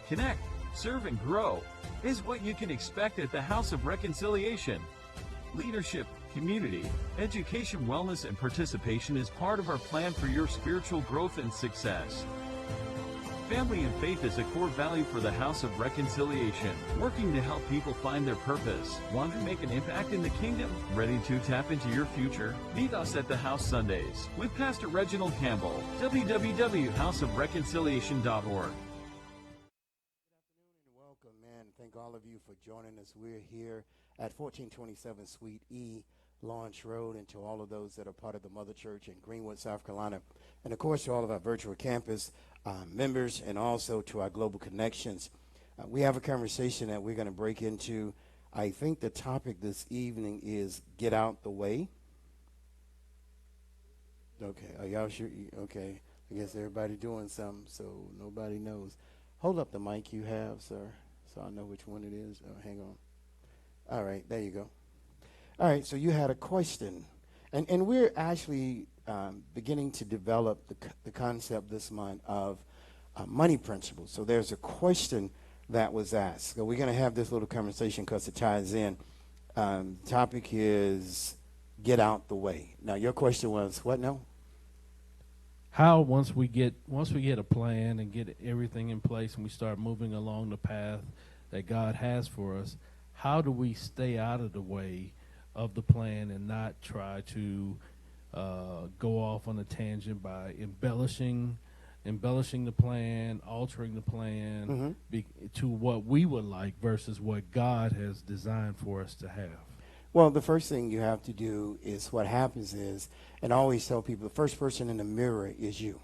connect, serve, and grow is what you can expect at the House of Reconciliation. Leadership, community, education, wellness, and participation is part of our plan for your spiritual growth and success. Family and faith is a core value for the House of Reconciliation, working to help people find their purpose. Want to make an impact in the kingdom? Ready to tap into your future? Meet us at the House Sundays with Pastor Reginald Campbell. www.houseofreconciliation.org. Welcome, man. Thank all of you for joining us. We're here at 1427 Suite E, Launch Road, and to all of those that are part of the Mother Church in Greenwood, South Carolina, and of course to all of our virtual campus members, and also to our global connections. We have a conversation that we're going to break into. I think the topic this evening is get out the way. Okay, are y'all sure? Okay, I guess everybody doing something, so nobody knows. Hold up the mic you have, sir, so I know which one it is. Oh, hang on. All right, there you go. All right, so you had a question, and we're actually beginning to develop the concept this month of money principles. So there's a question that was asked. So we're going to have this little conversation because it ties in. The topic is get out the way. Now, your question was what now? How once we get a plan and get everything in place and we start moving along the path that God has for us, how do we stay out of the way of the plan and not try to go off on a tangent by embellishing the plan, altering the plan to what we would like versus what God has designed for us to have? Well, the first thing you have to do is what happens is, and I always tell people, the first person in the mirror is you.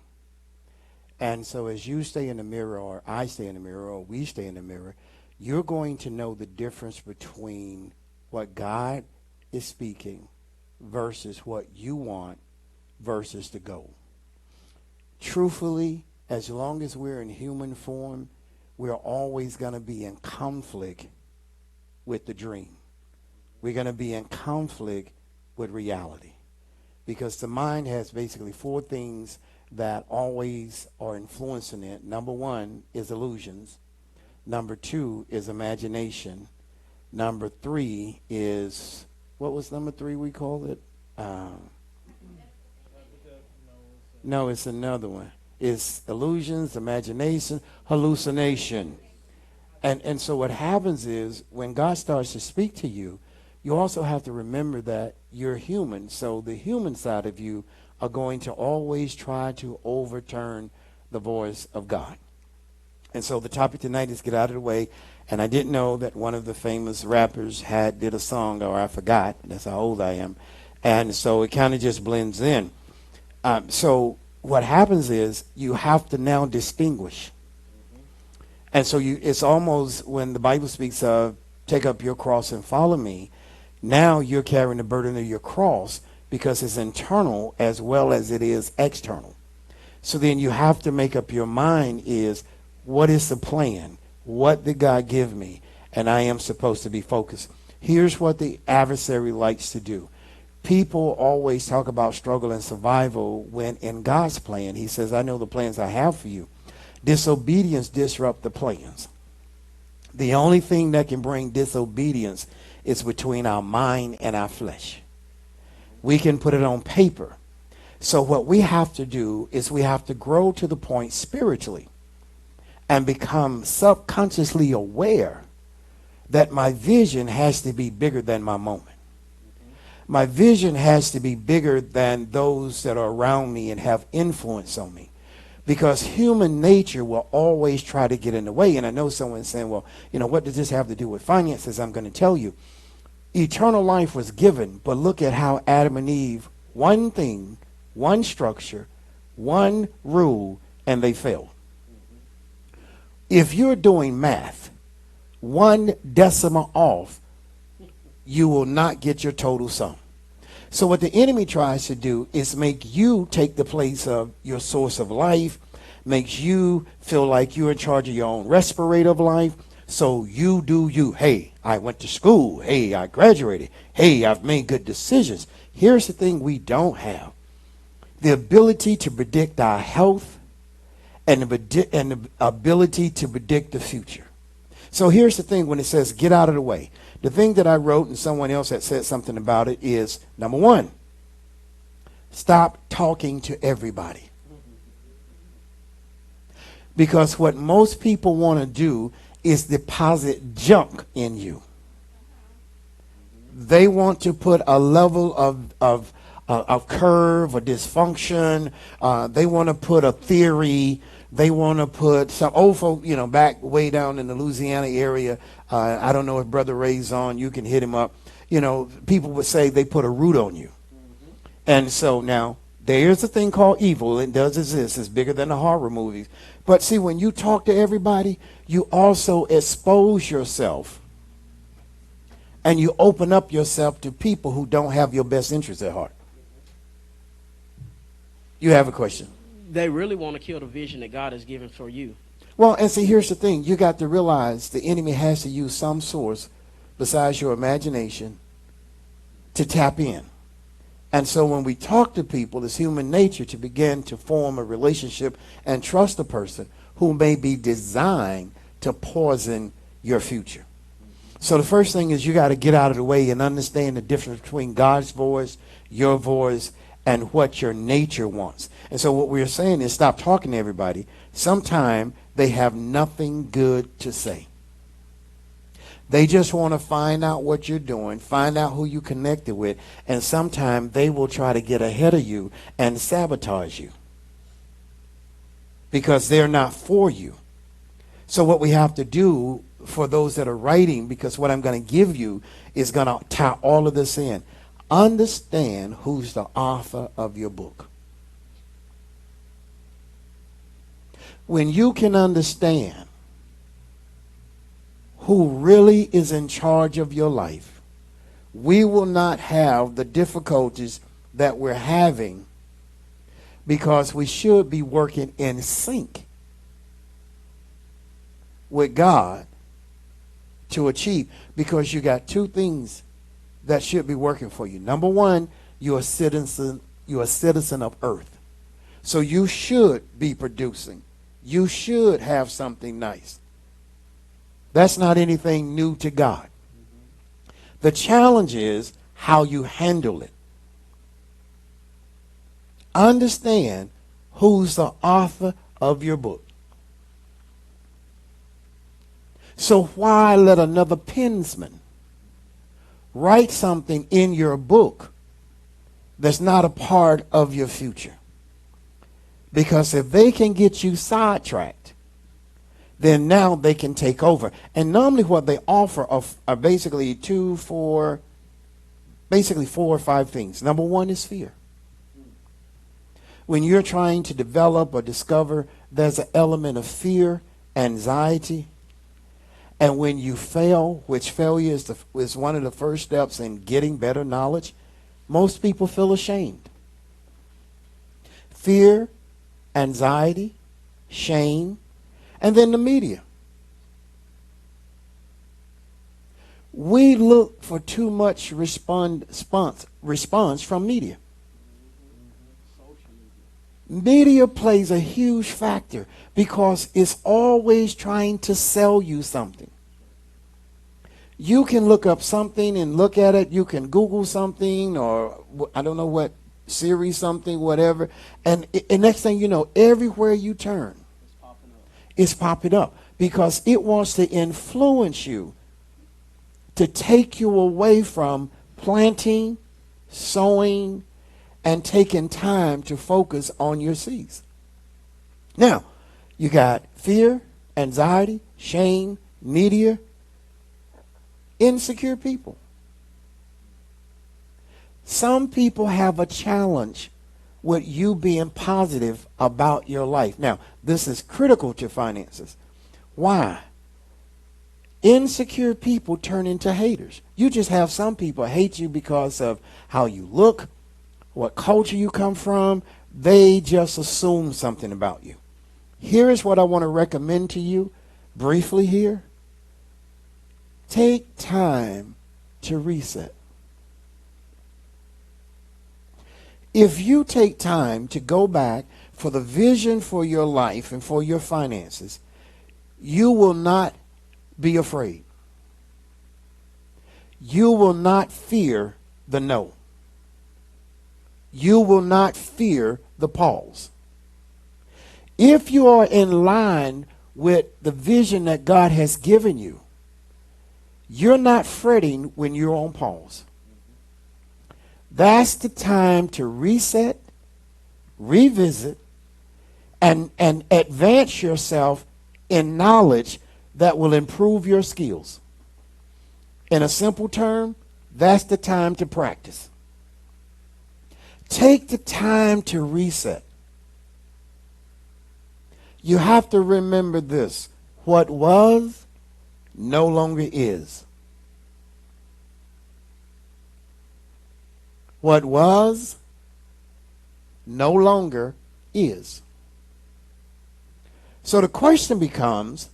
And so as you stay in the mirror, or I stay in the mirror, or we stay in the mirror, you're going to know the difference between what God is speaking versus what you want versus the goal. Truthfully, as long as we're in human form, we're always going to be in conflict with the dream. We're going to be in conflict with reality, because the mind has basically four things that always are influencing it. Number one is illusions. Number two is imagination. Number three is, what was number three we called it? No, it's another one. It's illusions, imagination, hallucination. And so what happens is when God starts to speak to you, you also have to remember that you're human. So the human side of you are going to always try to overturn the voice of God. And so the topic tonight is get out of the way. And I didn't know that one of the famous rappers did a song, or I forgot. That's how old I am. And so it kind of just blends in. So what happens is you have to now distinguish. And so it's almost when the Bible speaks of take up your cross and follow me. Now you're carrying the burden of your cross because it's internal as well as it is external. So then you have to make up your mind is, what is the plan? What did God give me? And I am supposed to be focused. Here's what the adversary likes to do. People always talk about struggle and survival when in God's plan, he says, I know the plans I have for you. Disobedience disrupts the plans. The only thing that can bring disobedience is between our mind and our flesh. We can put it on paper. So what we have to do is we have to grow to the point spiritually and become subconsciously aware that my vision has to be bigger than my moment. My vision has to be bigger than those that are around me and have influence on me. Because human nature will always try to get in the way. And I know someone's saying, well, what does this have to do with finances? I'm going to tell you. Eternal life was given, but look at how Adam and Eve, one thing, one structure, one rule, and they failed. If you're doing math, one decimal off, you will not get your total sum. So what the enemy tries to do is make you take the place of your source of life, makes you feel like you're in charge of your own respirator of life. So you do you. Hey, I went to school. Hey, I graduated. Hey, I've made good decisions. Here's the thing we don't have. The ability to predict our health and the ability to predict the future. So here's the thing when it says get out of the way. The thing that I wrote and someone else had said something about it is, number one, stop talking to everybody. Because what most people want to do is deposit junk in you. They want to put a level of curve or dysfunction. They want to put a theory. They want to put some old folk, back way down in the Louisiana area. I don't know if Brother Ray's on. You can hit him up. People would say they put a root on you. And so now there's a thing called evil. It does exist. It's bigger than the horror movies. But see, when you talk to everybody, you also expose yourself. And you open up yourself to people who don't have your best interests at heart. You have a question. They really want to kill the vision that God has given for you. Well, and see, here's the thing. You got to realize the enemy has to use some source besides your imagination to tap in. And so when we talk to people, it's human nature to begin to form a relationship and trust a person who may be designed to poison your future. So the first thing is you got to get out of the way and understand the difference between God's voice, your voice, and what your nature wants. And so what we're saying is stop talking to everybody. Sometimes they have nothing good to say. They just want to find out what you're doing, find out who you connected with, and sometimes they will try to get ahead of you and sabotage you because they're not for you. So what we have to do for those that are writing, because what I'm going to give you is going to tie all of this in. Understand who's the author of your book. When you can understand who really is in charge of your life, we will not have the difficulties that we're having because we should be working in sync with God to achieve, because you got two things that should be working for you. Number one, you're a citizen of earth. So you should be producing. You should have something nice. That's not anything new to God. The challenge is how you handle it. Understand who's the author of your book. So why let another pensman write something in your book that's not a part of your future? Because if they can get you sidetracked, then now they can take over. And normally what they offer are basically 4 or 5 things. Number one is fear. When you're trying to develop or discover, there's an element of fear, anxiety. And when you fail, which failure is one of the first steps in getting better knowledge, most people feel ashamed. Fear, anxiety, shame, and then the media. We look for too much response from media. Media plays a huge factor because it's always trying to sell you something. You can look up something and look at it. You can Google something, or I don't know what, Siri something, whatever. And next thing you know, everywhere you turn, it's popping up because it wants to influence you to take you away from planting, sowing, and taking time to focus on your seeds. Now, you got fear, anxiety, shame, media, insecure people. Some people have a challenge with you being positive about your life. Now, this is critical to finances. Why? Insecure people turn into haters. You just have some people hate you because of how you look, what culture you come from. They just assume something about you. Here is what I want to recommend to you briefly here. Take time to reset. If you take time to go back, for the vision for your life and for your finances, you will not be afraid. You will not fear the no. You will not fear the pause. If you are in line with the vision that God has given you, you're not fretting when you're on pause. That's the time to reset, revisit, and advance yourself in knowledge that will improve your skills. In a simple term, that's the time to practice. Take the time to reset. You have to remember this. What was no longer is. What was no longer is. So the question becomes,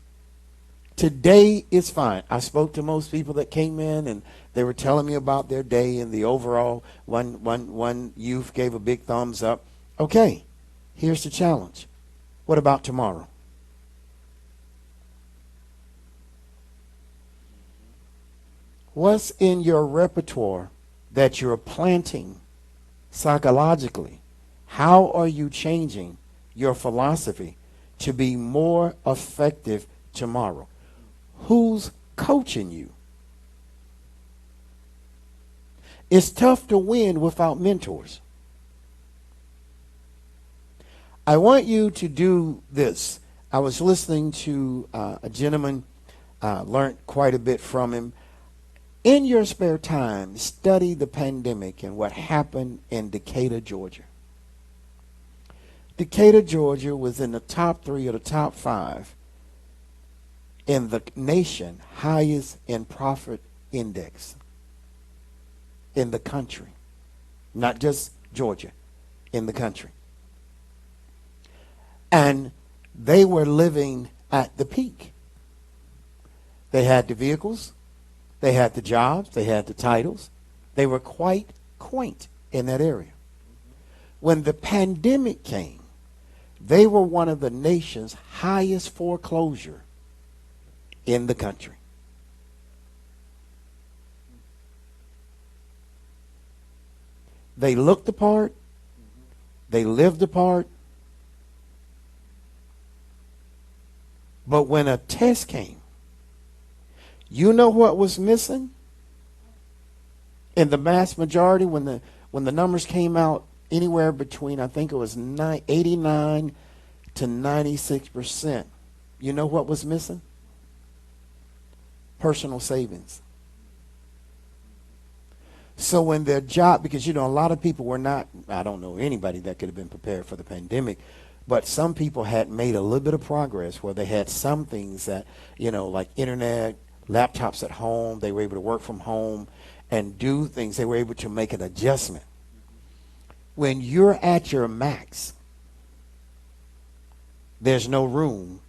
today is fine. I spoke to most people that came in and they were telling me about their day and the overall. One youth gave a big thumbs up. Okay, here's the challenge. What about tomorrow? What's in your repertoire that you're planting psychologically? How are you changing your philosophy to be more effective tomorrow? Who's coaching you? It's tough to win without mentors. I want you to do this. I was listening to a gentleman, learned quite a bit from him. In your spare time, study the pandemic and what happened in Decatur, Georgia. Decatur, Georgia was in the top 3 or the top 5 in the nation, highest in profit index in the country. Not just Georgia, in the country. And they were living at the peak. They had the vehicles, they had the jobs, they had the titles. They were quite quaint in that area. When the pandemic came, they were one of the nation's highest foreclosure in the country. They looked the part, they lived the part, but when a test came, you know what was missing? In the mass majority, when the numbers came out, anywhere between, I think it was 89 to 96%. You know what was missing? Personal savings. So when their job, because a lot of people were not, I don't know anybody that could have been prepared for the pandemic, but some people had made a little bit of progress where they had some things that, like internet, laptops at home, they were able to work from home and do things. They were able to make an adjustment. When you're at your max, there's no room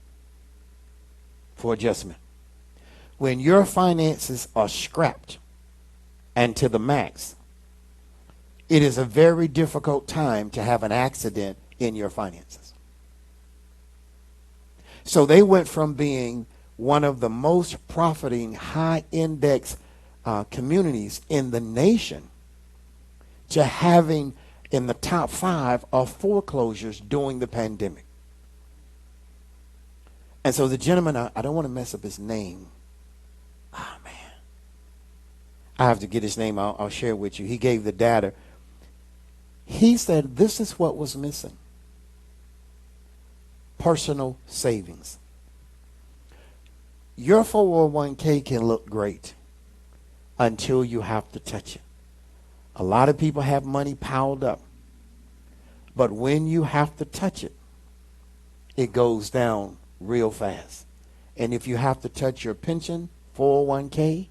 for adjustment. When your finances are scrapped and to the max, it is a very difficult time to have an accident in your finances. So they went from being one of the most profiting high index communities in the nation to having in the top 5 of foreclosures during the pandemic. And so the gentleman, I don't want to mess up his name. Oh, man. I have to get his name. I'll share it with you. He gave the data. He said this is what was missing. Personal savings. Your 401k can look great until you have to touch it. A lot of people have money piled up. But when you have to touch it, it goes down real fast. And if you have to touch your pension, 401k,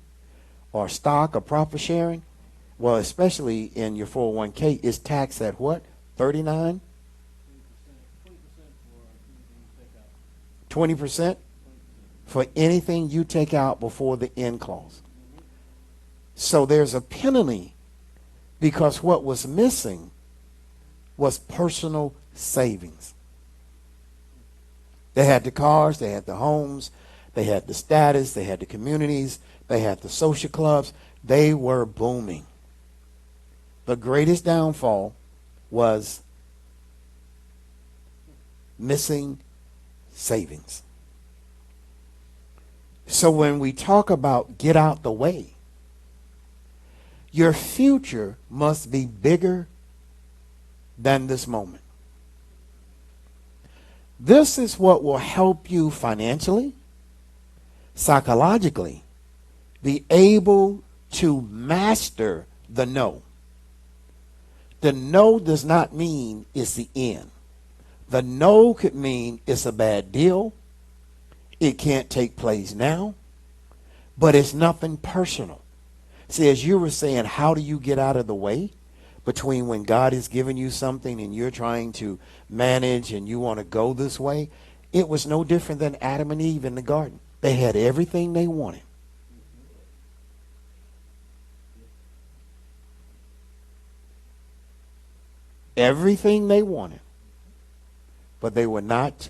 or stock or profit sharing, well, especially in your 401k, is taxed at what? 39? 20% for anything you take out before the end clause. So there's a penalty because what was missing was personal savings. They had the cars, they had the homes, they had the status, they had the communities, they had the social clubs. They were booming. The greatest downfall was missing savings. So when we talk about get out the way, your future must be bigger than this moment. This is what will help you financially, psychologically, be able to master the no. The no does not mean it's the end. The no could mean it's a bad deal. It can't take place now, but it's nothing personal. See, as you were saying, how do you get out of the way between when God is giving you something and you're trying to manage and you want to go this way? It was no different than Adam and Eve in the garden. They had everything they wanted. Everything they wanted, but they were not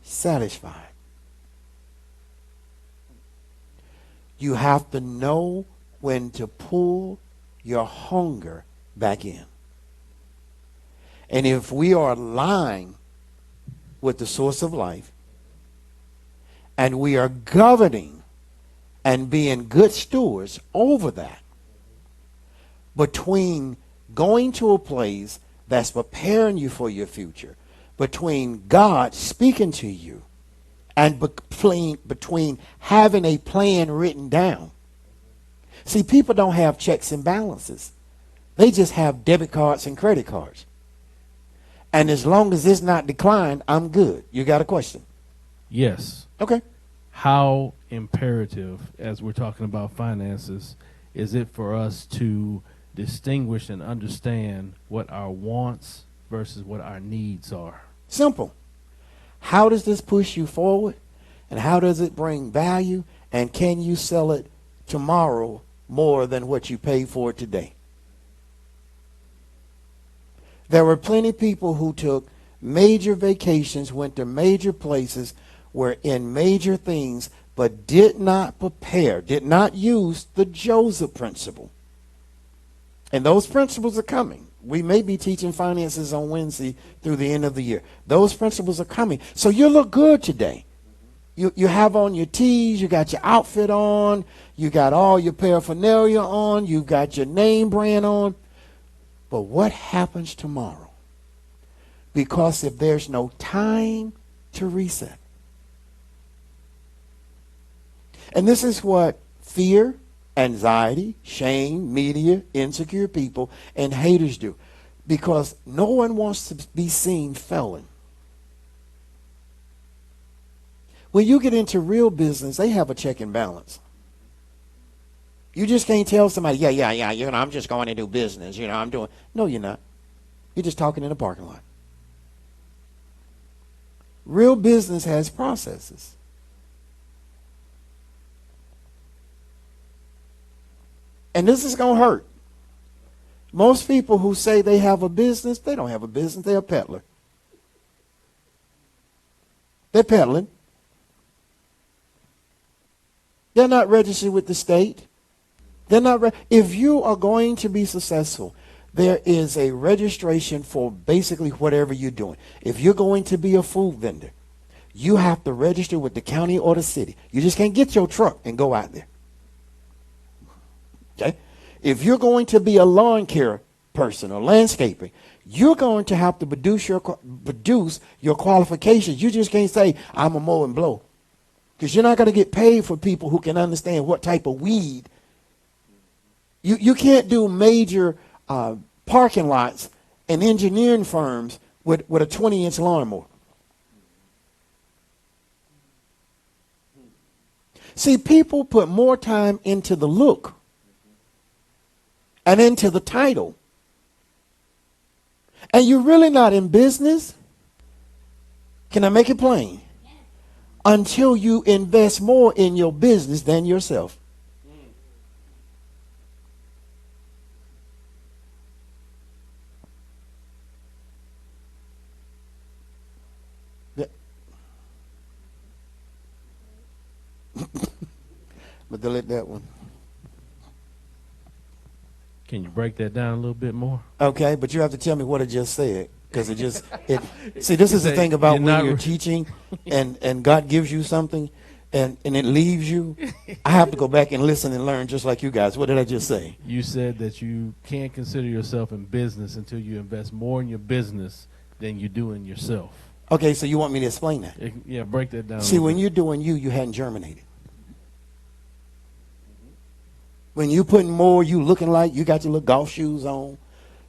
satisfied. You have to know when to pull your hunger back in. And if we are aligned with the source of life, and we are governing and being good stewards over that, between going to a place that's preparing you for your future, between God speaking to you, and between having a plan written down. See, people don't have checks and balances. They just have debit cards and credit cards. And as long as it's not declined, I'm good. You got a question? Yes. Okay. How imperative, as we're talking about finances, is it for us to distinguish and understand what our wants versus what our needs are? Simple. How does this push you forward? And how does it bring value? And can you sell it tomorrow more than what you paid for it today? There were plenty of people who took major vacations, went to major places, were in major things, but did not prepare, did not use the Joseph principle. And those principles are coming. We may be teaching finances on Wednesday through the end of the year. Those principles are coming. So you look good today. You have on your tees, you got your outfit on, you got all your paraphernalia on, you got your name brand on. But what happens tomorrow? Because if there's no time to reset. And this is what fear, anxiety, shame, media, insecure people, and haters do. Because no one wants to be seen failing. When you get into real business, they have a check and balance. You just can't tell somebody, yeah, I'm just going to do business. I'm doing. No, you're not. You're just talking in a parking lot. Real business has processes. And this is going to hurt. Most people who say they have a business, they don't have a business. They're a peddler. They're peddling. They're not registered with the state. They're not. If you are going to be successful, there is a registration for basically whatever you're doing. If you're going to be a food vendor, you have to register with the county or the city. You just can't get your truck and go out there. Okay? If you're going to be a lawn care person or landscaping, you're going to have to produce your qualifications. You just can't say, I'm a mow and blow. Because you're not going to get paid for people who can understand what type of weed. You can't do major parking lots and engineering firms with a 20-inch lawnmower. See, people put more time into the look and into the title. And you're really not in business. Can I make it plain? Until you invest more in your business than yourself. But delete that one. Can you break that down a little bit more? Okay, but you have to tell me what I just said. Because see, this is the Say thing about you're when not you're teaching and God gives you something and it leaves you. I have to go back and listen and learn just like you guys. What did I just say? You said that you can't consider yourself in business until you invest more in your business than you do in yourself. Okay, so you want me to explain that? Yeah, break that down. See, when you're doing you hadn't germinated. When you putting more, you looking like you got your little golf shoes on.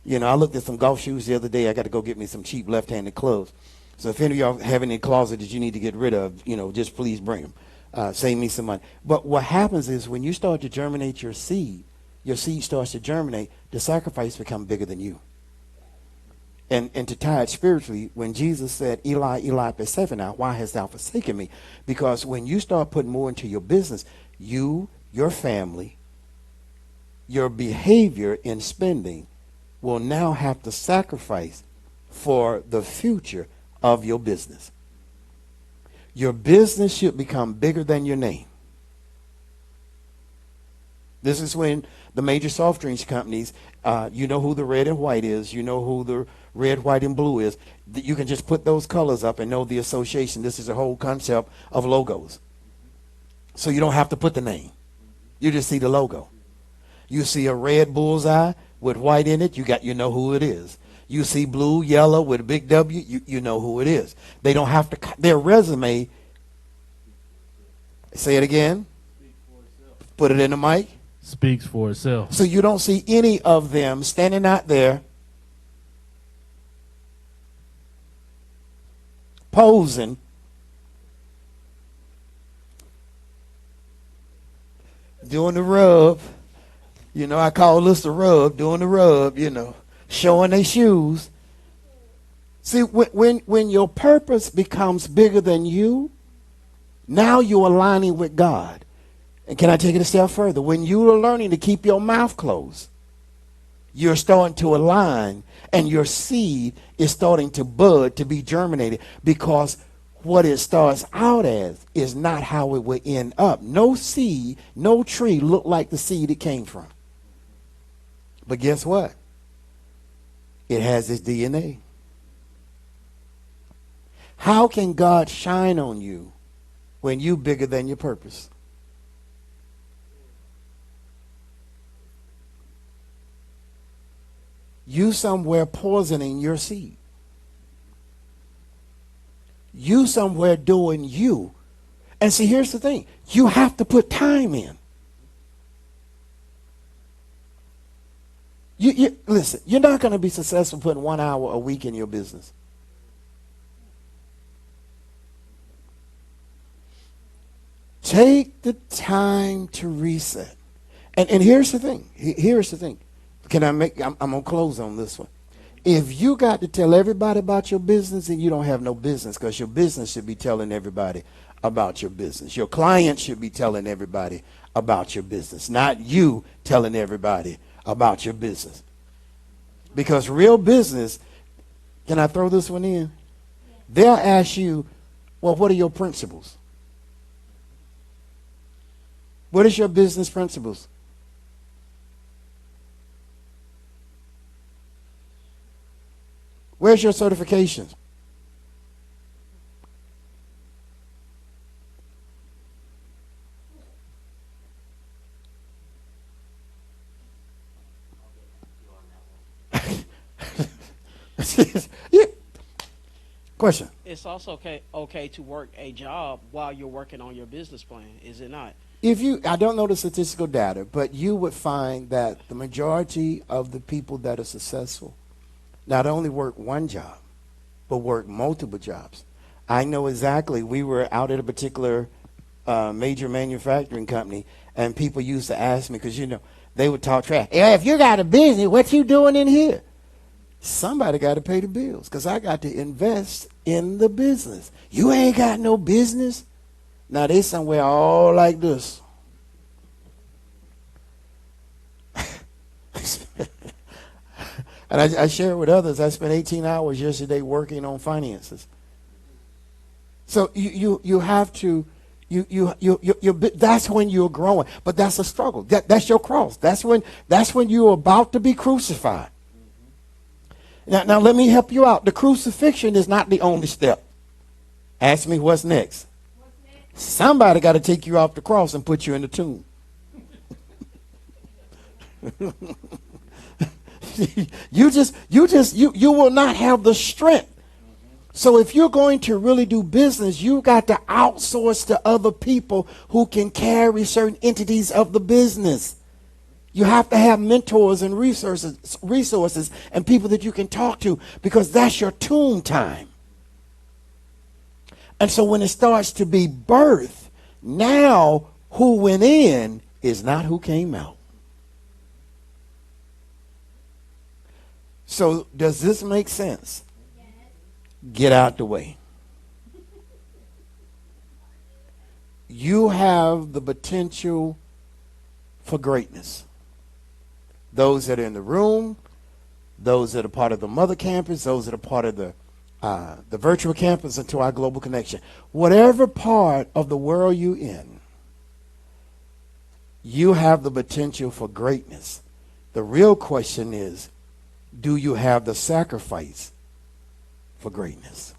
You know, I looked at some golf shoes the other day. I got to go get me some cheap left-handed clubs. So if any of y'all have any in the closet that you need to get rid of, you know, just please bring them. Save me some money. But what happens is when you start to germinate your seed starts to germinate, the sacrifice becomes bigger than you. And to tie it spiritually, when Jesus said, Eli, Eli, Besephenai, why hast thou forsaken me? Because when you start putting more into your business, you, your family, your behavior in spending will now have to sacrifice for the future of your business. Your business should become bigger than your name. This is when the major soft drinks companies, you know who the red and white is, you know who the red, white, and blue is. You can just put those colors up and know the association. This is the whole concept of logos. So you don't have to put the name. You just see the logo. You see a red bullseye with white in it, you know who it is. You see blue, yellow with a big W, you know who it is. They don't have to, their resume, say it again, put it in the mic. Speaks for itself. So you don't see any of them standing out there posing doing the rub. You know, I call this the rub, doing the rub, you know, showing their shoes. See, when your purpose becomes bigger than you, now you're aligning with God. And can I take it a step further? When you are learning to keep your mouth closed, you're starting to align and your seed is starting to bud, to be germinated, because what it starts out as is not how it will end up. No seed, no tree look like the seed it came from. But guess what? It has its DNA. How can God shine on you when you're bigger than your purpose? You somewhere poisoning your seed. You somewhere doing you. And see, here's the thing. You have to put time in. Listen, you're not going to be successful putting 1 hour a week in your business. Take the time to reset. And here's the thing. Here's the thing. I'm going to close on this one. If you got to tell everybody about your business, then you don't have no business, because your business should be telling everybody about your business. Your client should be telling everybody about your business, not you telling everybody about your business. Because real business, can I throw this one in? They'll ask you, well, what are your principles? What is your business principles? Where's your certifications? Yeah. Question. It's also okay to work a job while you're working on your business plan, is it not? I don't know the statistical data, but you would find that the majority of the people that are successful not only work one job, but work multiple jobs. I know exactly. We were out at a particular major manufacturing company, and people used to ask me, because, you know, they would talk trash. Hey, if you got a business, what you doing in here? Somebody got to pay the bills, because I got to invest in the business. You ain't got no business. Now they somewhere all like this. And I share it with others. I spent 18 hours yesterday working on finances. So you have to That's when you're growing. But that's a struggle. That's your cross. That's when you're about to be crucified. Now let me help you out. The crucifixion is not the only step. Ask me what's next. Somebody got to take you off the cross and put you in the tomb. You will not have the strength. So if you're going to really do business, you got to outsource to other people who can carry certain entities of the business. You have to have mentors and resources and people that you can talk to, because that's your tomb time. And so when it starts to be birth, now who went in is not who came out. So does this make sense? Yes. Get out the way. You have the potential for greatness. Those that are in the room, those that are part of the mother campus, those that are part of the virtual campus, and to our global connection. Whatever part of the world you're in, you have the potential for greatness. The real question is, do you have the sacrifice for greatness?